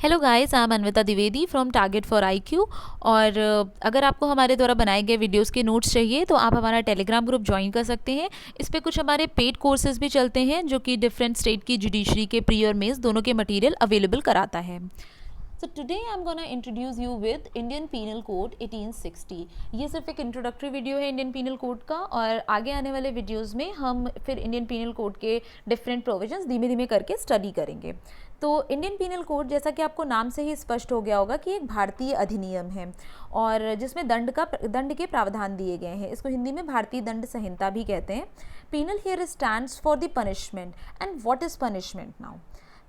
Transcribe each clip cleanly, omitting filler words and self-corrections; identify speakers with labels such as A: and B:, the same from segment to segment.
A: Hello guys, I am Anvita Dwivedi from target for IQ. और अगर आपको हमारे द्वारा बनाए गए वीडियोस के नोट्स चाहिए तो आप हमारा टेलीग्राम ग्रुप ज्वाइन कर सकते हैं। इस पे कुछ हमारे पेड कोर्सेज भी चलते हैं जो कि डिफरेंट स्टेट की जुडिशरी के प्री और मेंस दोनों के मटेरियल अवेलेबल कराता है। So today I am gonna introduce you with Indian penal code 1860। ये सिर्फ एक इंट्रोडक्टरी वीडियो है इंडियन पीनल कोड का, और आगे आने वाले वीडियोस में हम फिर इंडियन पीनल कोड के डिफरेंट प्रोविजंस धीमे धीमे करके स्टडी करेंगे। तो इंडियन पीनल कोड, जैसा कि आपको नाम से ही स्पष्ट हो गया होगा कि एक भारतीय अधिनियम है और जिसमें दंड के प्रावधान दिए गए हैं। इसको हिंदी में भारतीय दंड संहिता भी कहते हैं। Penal here stands for the punishment. And what is punishment now?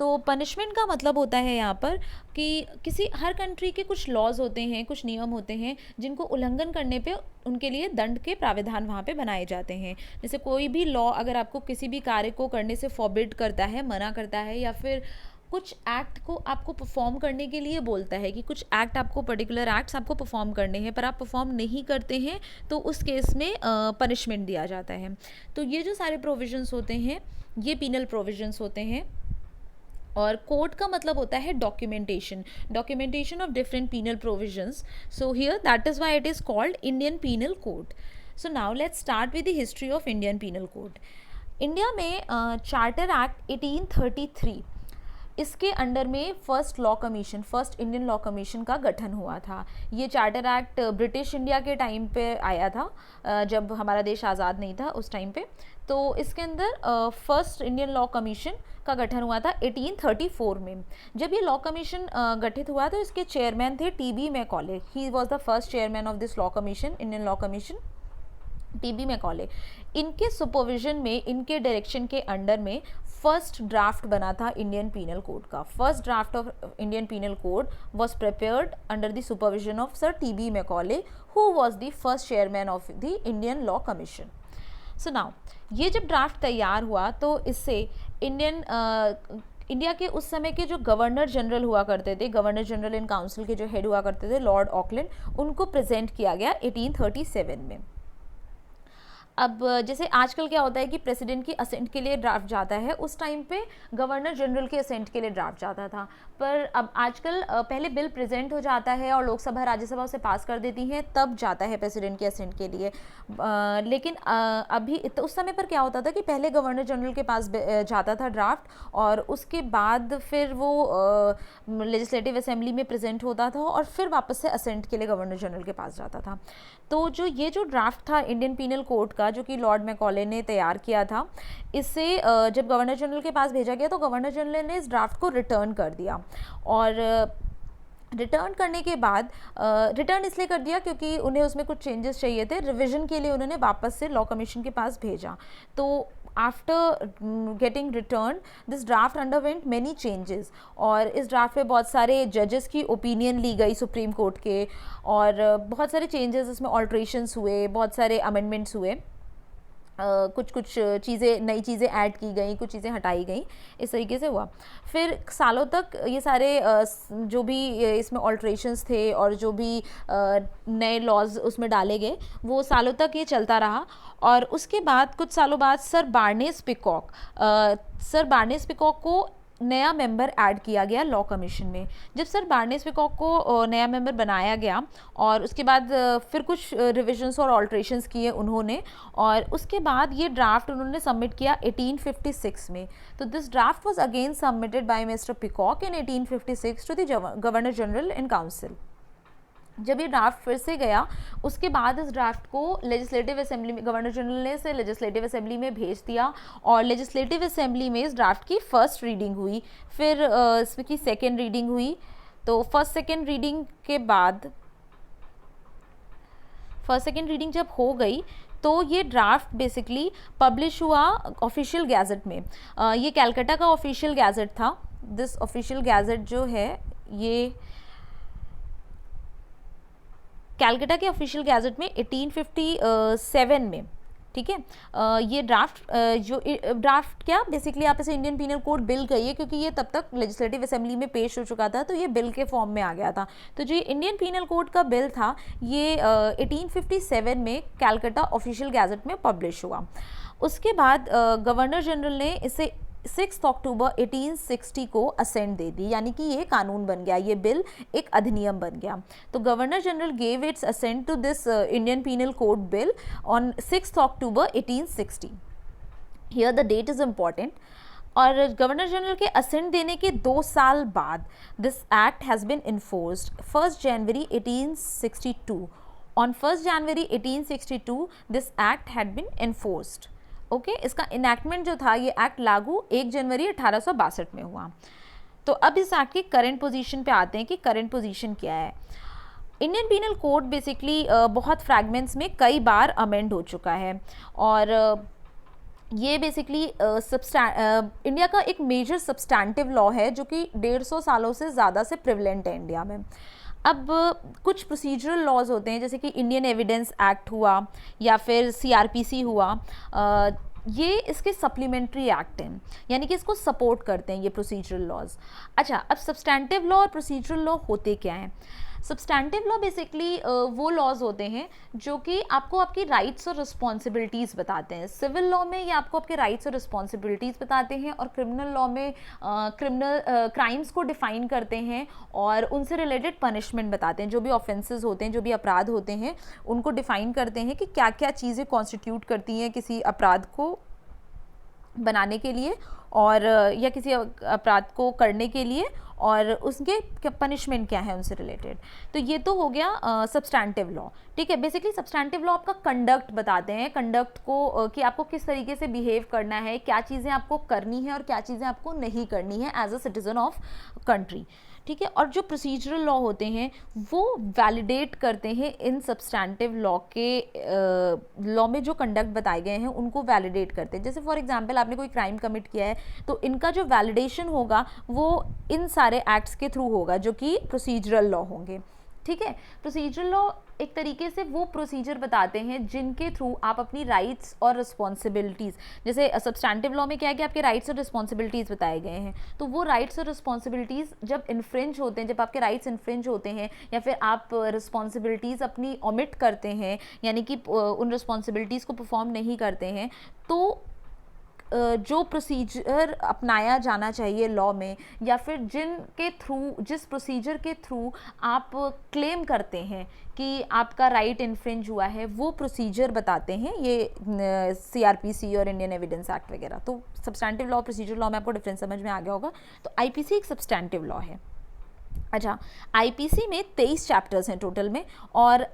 A: तो पनिशमेंट का मतलब होता है यहाँ पर कि हर कंट्री के कुछ लॉज होते हैं, कुछ नियम होते हैं जिनको उल्लंघन करने पे उनके लिए दंड के प्रावधान वहाँ पे बनाए जाते हैं। जैसे कोई भी लॉ अगर आपको किसी भी कार्य को करने से फॉरबिड करता है, मना करता है, या फिर कुछ एक्ट को आपको परफॉर्म करने के लिए बोलता है कि कुछ एक्ट आपको, पर्टिकुलर एक्ट्स आपको परफॉर्म करने हैं, पर आप परफॉर्म नहीं करते हैं तो उस केस में पनिशमेंट दिया जाता है। तो ये जो सारे प्रोविजंस होते हैं ये पीनल प्रोविजंस होते हैं। और कोड का मतलब होता है documentation of different penal provisions. So here that is why it is called Indian penal code. So now let's start with the history of Indian penal code. India में charter act 1833, इसके under में first Indian law commission का गठन हुआ था। ये charter act British India के time पे आया था, जब हमारा देश आज़ाद नहीं था उस टाइम पे। तो इसके अंदर फर्स्ट इंडियन लॉ कमीशन का गठन हुआ था 1834 में। जब ये लॉ कमीशन गठित हुआ तो इसके चेयरमैन थे T B. Macaulay. He was the first chairman of this law commission, Indian law commission, T B. Macaulay. इनके सुपरविजन में, इनके डायरेक्शन के अंडर में फर्स्ट ड्राफ्ट बना था इंडियन पीनल कोड का। First draft of Indian penal code was prepared under the supervision of sir T B. Macaulay, who was the first chairman of the Indian law commission. So now ये जब draft तैयार हुआ तो इससे India के उस समय के जो गवर्नर जनरल हुआ करते थे, गवर्नर जनरल इन काउंसिल के जो हेड हुआ करते थे, लॉर्ड ऑकलैंड, उनको प्रेजेंट किया गया 1837 में। अब जैसे आजकल क्या होता है कि प्रेसिडेंट की असेंट के लिए ड्राफ्ट जाता है, उस टाइम पे गवर्नर जनरल के असेंट के लिए ड्राफ्ट जाता था। पर अब आजकल पहले बिल प्रेजेंट हो जाता है और लोकसभा राज्यसभा उसे पास कर देती है, तब जाता है प्रेसिडेंट के असेंट के लिए। लेकिन अभी तो उस समय पर क्या होता था कि पहले गवर्नर जनरल के पास जाता था ड्राफ्ट, और उसके बाद फिर वो लेजिस्लेटिव असेंबली में प्रेजेंट होता था और फिर वापस से असेंट के लिए गवर्नर जनरल के पास जाता था। तो ये जो ड्राफ्ट था इंडियन पीनल कोड का, जो कि लॉर्ड मैकॉले ने तैयार किया था, इससे जब गवर्नर जनरल के पास भेजा गया तो गवर्नर जनरल ने इस ड्राफ्ट को रिटर्न कर दिया। और रिटर्न करने के बाद रिटर्न इसलिए कर दिया क्योंकि उन्हें उसमें कुछ चेंजेस चाहिए थे। रिवीजन के लिए उन्होंने वापस से लॉ कमीशन के पास भेजा। तो after getting return this draft underwent many changes, और इस ड्राफ्ट पे बहुत सारे जजेस की ओपिनियन ली गई सुप्रीम कोर्ट के, और बहुत सारे चेंजेस इसमें ऑल्ट्रेशंस हुए, बहुत सारे अमेंडमेंट्स हुए। कुछ चीज़ें, नई चीज़ें ऐड की गई, कुछ चीज़ें हटाई गई, इस तरीके से हुआ। फिर सालों तक ये सारे जो भी इसमें ऑल्ट्रेशंस थे और जो भी नए लॉज उसमें डाले गए, वो सालों तक ये चलता रहा। और उसके बाद कुछ सालों बाद सर बार्नेस पिकॉक को नया मेंबर ऐड किया गया लॉ कमीशन में। जब सर बार्नेस पिकॉक को नया मेंबर बनाया गया और उसके बाद फिर कुछ रिविजन्स और ऑल्ट्रेशंस किए उन्होंने, और उसके बाद ये ड्राफ्ट उन्होंने सबमिट किया 1856 में। तो this draft was again submitted by mister Peacock in 1856 to the governor general in council. जब ये ड्राफ्ट फिर से गया, उसके बाद इस ड्राफ्ट को लेजिस्लेटिव असेंबली में, गवर्नर जनरल ने इसे लेजिस्लेटिव असेंबली में भेज दिया, और लेजिस्लेटिव असेंबली में इस ड्राफ्ट की फर्स्ट रीडिंग हुई, फिर इसकी सेकेंड रीडिंग हुई। तो फर्स्ट सेकेंड रीडिंग जब हो गई तो ये ड्राफ्ट बेसिकली पब्लिश हुआ ऑफिशियल गैजेट में। ये कैलकाटा का ऑफिशियल गैजेट था। दिस ऑफिशियल गैजेट जो है ये कैलकाटा के ऑफिशियल गैजेट में 1857 में, ठीक है। ये ड्राफ्ट क्या बेसिकली आप इसे इंडियन पीनल कोड बिल कहिए, क्योंकि ये तब तक लेजिस्लेटिव असेंबली में पेश हो चुका था, तो ये बिल के फॉर्म में आ गया था। तो जो इंडियन पीनल कोड का बिल था ये 1857 में कैलकाटा ऑफिशियल गैजेट में पब्लिश हुआ। उसके बाद गवर्नर जनरल ने इसे 6 अक्टूबर 1860 को असेंट दे दी, यानी कि ये कानून बन गया, ये बिल एक अधिनियम बन गया। तो governor general gave its assent to this Indian penal code bill on 6 October 1860। Here the date is important. और गवर्नर जनरल के असेंट देने के 2 साल बाद this act has been enforced 1 January 1862। On 1 January 1862 this act had been enforced. Okay, इसका enactment जो था, ये एक्ट लागू 1 जनवरी 1862 में हुआ। तो अब इस एक्ट की करंट पोजीशन पे आते हैं कि करंट पोजीशन क्या है। इंडियन पीनल कोड बेसिकली बहुत फ्रैगमेंट्स में कई बार अमेंड हो चुका है, और ये बेसिकली इंडिया का एक मेजर सब्सटैंटिव लॉ है जो कि 150 सालों से ज़्यादा से प्रिवलेंट है इंडिया में। अब कुछ प्रोसीजरल लॉज होते हैं, जैसे कि इंडियन एविडेंस एक्ट हुआ या फिर CRPC हुआ, ये इसके सप्लीमेंट्री एक्ट हैं, यानी कि इसको सपोर्ट करते हैं ये प्रोसीजरल लॉज। अच्छा, अब सब्सटैंटिव लॉ और प्रोसीजरल लॉ होते क्या हैं? सब्सटैंटिव लॉ बेसिकली वो लॉज होते हैं जो कि आपको आपकी राइट्स और रिस्पॉन्सिबिलिटीज़ बताते हैं। सिविल लॉ में ये आपको आपके राइट्स और रिस्पॉन्सिबिलिटीज़ बताते हैं, और क्रिमिनल लॉ में क्रिमिनल क्राइम्स को डिफ़ाइन करते हैं और उनसे रिलेटेड पनिशमेंट बताते हैं। जो भी ऑफेंसेस होते हैं, जो भी अपराध होते हैं, उनको डिफ़ाइन करते हैं कि क्या क्या चीज़ें कॉन्स्टिट्यूट करती हैं किसी अपराध को बनाने के लिए, और या किसी अपराध को करने के लिए, और उसके पनिशमेंट क्या है उनसे रिलेटेड। तो ये तो हो गया सब्सटैंटिव लॉ। ठीक है, बेसिकली सब्सटैंटिव लॉ आपका कंडक्ट बताते हैं, कंडक्ट को कि आपको किस तरीके से बिहेव करना है, क्या चीज़ें आपको करनी है और क्या चीज़ें आपको नहीं करनी है as a citizen of country. ठीक है, और जो प्रोसीजरल लॉ होते हैं वो वैलिडेट करते हैं इन सब्सटैंटिव लॉ के लॉ में जो कंडक्ट बताए गए हैं उनको वैलिडेट करते हैं। जैसे फॉर एग्जांपल आपने कोई क्राइम कमिट किया है, तो इनका जो वैलिडेशन होगा वो इन सारे एक्ट्स के थ्रू होगा जो कि प्रोसीजरल लॉ होंगे। ठीक है, प्रोसीजरल लॉ एक तरीके से वो प्रोसीजर बताते हैं जिनके थ्रू आप अपनी राइट्स और रिस्पॉन्सिबिलिटीज़, जैसे सब्सटैंटिव लॉ में क्या है कि आपके राइट्स और रिस्पॉन्सिबिलिटीज़ बताए गए हैं, तो वो राइट्स और रिस्पॉन्सिबिलिटीज़ जब इन्फ्रिंज होते हैं, जब आपके राइट्स इन्फ्रिंज होते हैं या फिर आप रिस्पॉन्सिबिलिटीज़ अपनी ओमिट करते हैं, यानी कि उन रिस्पॉन्सिबिलिटीज़ को परफॉर्म नहीं करते हैं, तो जो प्रोसीजर अपनाया जाना चाहिए लॉ में, या फिर जिस प्रोसीजर के थ्रू आप क्लेम करते हैं कि आपका राइट इन्फ्रिंज हुआ है, वो प्रोसीजर बताते हैं ये CRPC और इंडियन एविडेंस एक्ट वगैरह। तो सब्सटैंटिव लॉ, प्रोसीजर लॉ में आपको डिफरेंस समझ में आ गया होगा। तो IPC एक सब्सटैंटिव लॉ है। अच्छा, IPC में 23 चैप्टर्स हैं टोटल में, और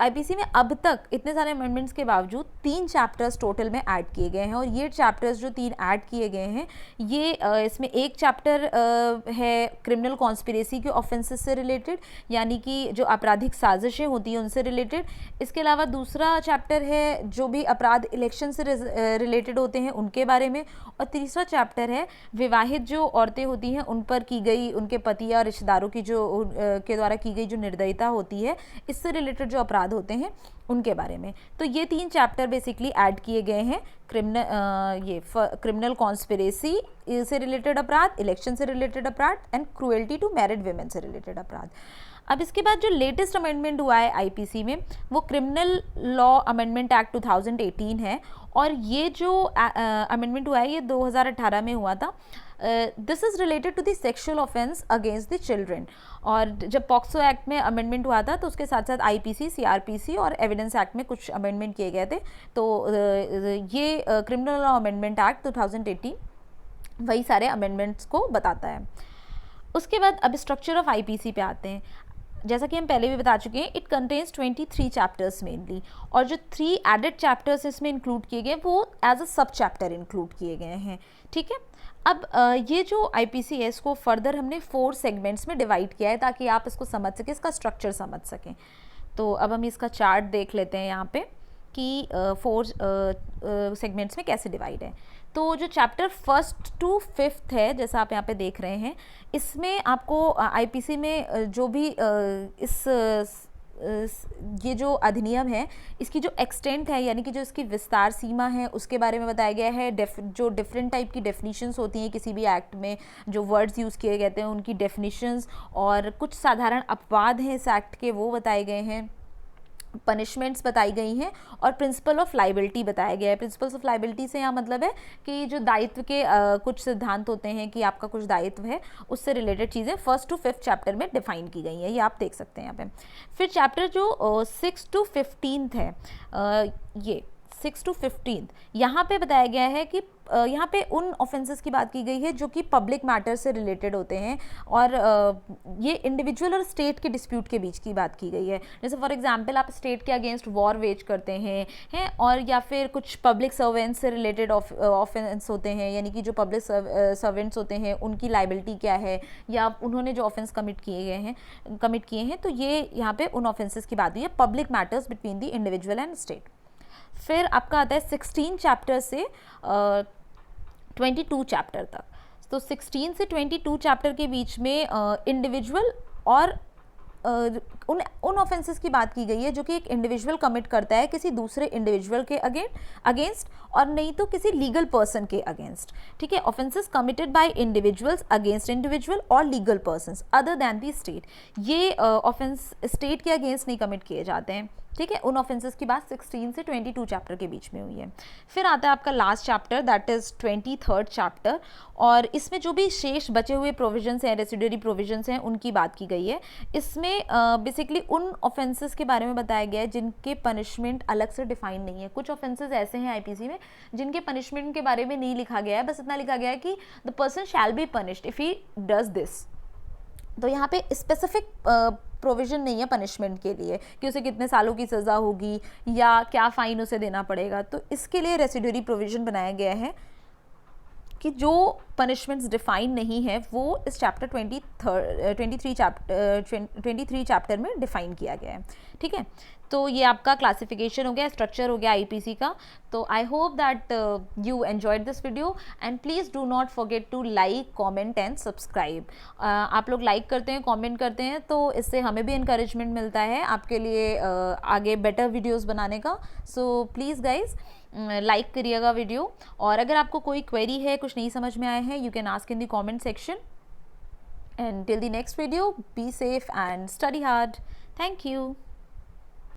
A: IPC में अब तक इतने सारे अमेंडमेंट्स के बावजूद 3 चैप्टर्स टोटल में ऐड किए गए हैं, और ये चैप्टर्स जो 3 ऐड किए गए हैं, ये इसमें एक चैप्टर है क्रिमिनल कॉन्स्पिरेसी के ऑफेंसेस से रिलेटेड, यानी कि जो आपराधिक साजिशें होती हैं उनसे रिलेटेड। इसके अलावा दूसरा चैप्टर है जो भी अपराध इलेक्शन से रिलेटेड होते हैं उनके बारे में, और तीसरा चैप्टर है विवाहित जो औरतें होती हैं उन पर की गई, उनके पति या रिश्तेदारों की जो के द्वारा की गई जो निर्दयता होती है, इससे रिलेटेड जो अपराध होते हैं उनके बारे में। तो ये 3 चैप्टर बेसिकली ऐड किए गए हैं, क्रिमिनल कॉन्स्पिरेसी से रिलेटेड अपराध, इलेक्शन से रिलेटेड अपराध, and cruelty to married women से रिलेटेड अपराध। अब इसके बाद जो लेटेस्ट अमेंडमेंट हुआ है IPC में, वो क्रिमिनल लॉ अमेंडमेंट एक्ट 2018 है, और ये जो अमेंडमेंट हुआ है ये 2018 में हुआ था। This is related to the sexual offence against the children. और जब पॉक्सो एक्ट में अमेंडमेंट हुआ था तो उसके साथ साथ IPC, CRPC और एविडेंस एक्ट में कुछ अमेंडमेंट किए गए थे। तो ये क्रिमिनल लॉ अमेंडमेंट एक्ट 2018 वही सारे अमेंडमेंट्स को बताता है। उसके बाद अब स्ट्रक्चर ऑफ IPC पे आते हैं। जैसा कि हम पहले भी बता चुके हैं, इट कंटेन्स 23 चैप्टर्स मेनली, और जो 3 एडेड चैप्टर्स इसमें इंक्लूड किए गए वो एज अ सब चैप्टर इंक्लूड किए गए हैं। ठीक है, अब ये जो IPC है इसको फर्दर हमने 4 सेगमेंट्स में डिवाइड किया है ताकि आप इसको समझ सकें, इसका स्ट्रक्चर समझ सकें। तो अब हम इसका चार्ट देख लेते हैं यहाँ पे कि 4 सेगमेंट्स में कैसे डिवाइड है। तो जो चैप्टर 1 to 5 है, जैसा आप यहाँ पे देख रहे हैं, इसमें आपको IPC में जो भी ये जो अधिनियम है इसकी जो एक्सटेंट है, यानी कि जो इसकी विस्तार सीमा है उसके बारे में बताया गया है। जो डिफरेंट टाइप की डेफिनेशंस होती हैं किसी भी एक्ट में, जो वर्ड्स यूज़ किए गए हैं उनकी डेफिनेशंस, और कुछ साधारण अपवाद हैं इस एक्ट के वो बताए गए हैं। पनिशमेंट्स बताई गई हैं और प्रिंसिपल ऑफ लाइबिलिटी बताया गया है। प्रिंसिपल्स ऑफ लाइबिलिटी से यहाँ मतलब है कि जो दायित्व के कुछ सिद्धांत होते हैं कि आपका कुछ दायित्व है, उससे रिलेटेड चीज़ें 1st to 5th चैप्टर में डिफाइन की गई हैं, ये आप देख सकते हैं यहाँ पे। फिर चैप्टर जो 6 to 15 है, ये 6 to 15 यहाँ पे बताया गया है कि यहाँ पे उन ऑफेंसेस की बात की गई है जो कि पब्लिक मैटर से रिलेटेड होते हैं और ये इंडिविजुअल और स्टेट के डिस्प्यूट के बीच की बात की गई है। जैसे फॉर एग्जांपल आप स्टेट के अगेंस्ट वॉर वेज करते हैं और या फिर कुछ पब्लिक सर्वेंट्स से रिलेटेड ऑफेंस होते हैं, यानी कि जो पब्लिक सर्वेंट्स होते हैं उनकी लाइबिलिटी क्या है, या उन्होंने जो ऑफेंस कमिट किए हैं, तो ये यहाँ पे उन ऑफेंसेस की बात हुई है, public matters between the individual and state. फिर आपका आता है 16 चैप्टर से 22 चैप्टर तक। तो 16 से 22 चैप्टर के बीच में इंडिविजुअल और उन ऑफेंसेस की बात की गई है जो कि एक इंडिविजुअल कमिट करता है किसी दूसरे इंडिविजुअल के अगेंस्ट और नहीं तो किसी लीगल पर्सन के अगेंस्ट। ठीक है, offences committed by individuals against individual और legal persons other than the state. ये ऑफेंस स्टेट के अगेंस्ट नहीं कमिट किए जाते हैं। ठीक है, उन ऑफेंसेस की बात 16 से 22 चैप्टर के बीच में हुई है। फिर आता है आपका last chapter, that is 23rd chapter, और इसमें जो भी शेष बचे हुए प्रोविजंस हैं, रेसिडुअरी प्रोविजंस हैं, उनकी बात की गई है। इसमें बेसिकली उन ऑफेंसेस के बारे में बताया गया है जिनके पनिशमेंट अलग से डिफाइन नहीं है। कुछ ऑफेंसेस ऐसे हैं आईपीसी में जिनके पनिशमेंट के बारे में नहीं लिखा गया है, बस इतना लिखा गया है कि the person shall be punished if he does this. तो यहाँ पे स्पेसिफिक प्रोविज़न नहीं है पनिशमेंट के लिए कि उसे कितने सालों की सज़ा होगी या क्या फ़ाइन उसे देना पड़ेगा। तो इसके लिए रेसिडुअरी प्रोविज़न बनाया गया है कि जो पनिशमेंट्स डिफाइन नहीं है वो इस चैप्टर 23 चैप्टर में डिफाइन किया गया है। ठीक है, तो ये आपका क्लासिफिकेशन हो गया, स्ट्रक्चर हो गया आईपीसी का। तो I hope that you enjoyed this video and please do not forget to like, comment and subscribe. आप लोग लाइक करते हैं, कमेंट करते हैं तो इससे हमें भी इनकरेजमेंट मिलता है आपके लिए आगे बेटर वीडियोज़ बनाने का। सो प्लीज़ गाइज लाइक करिएगा वीडियो, और अगर आपको कोई क्वेरी है, कुछ नहीं समझ में आए हैं, you can ask in the comment section. And till the next video, be safe and study hard. Thank you.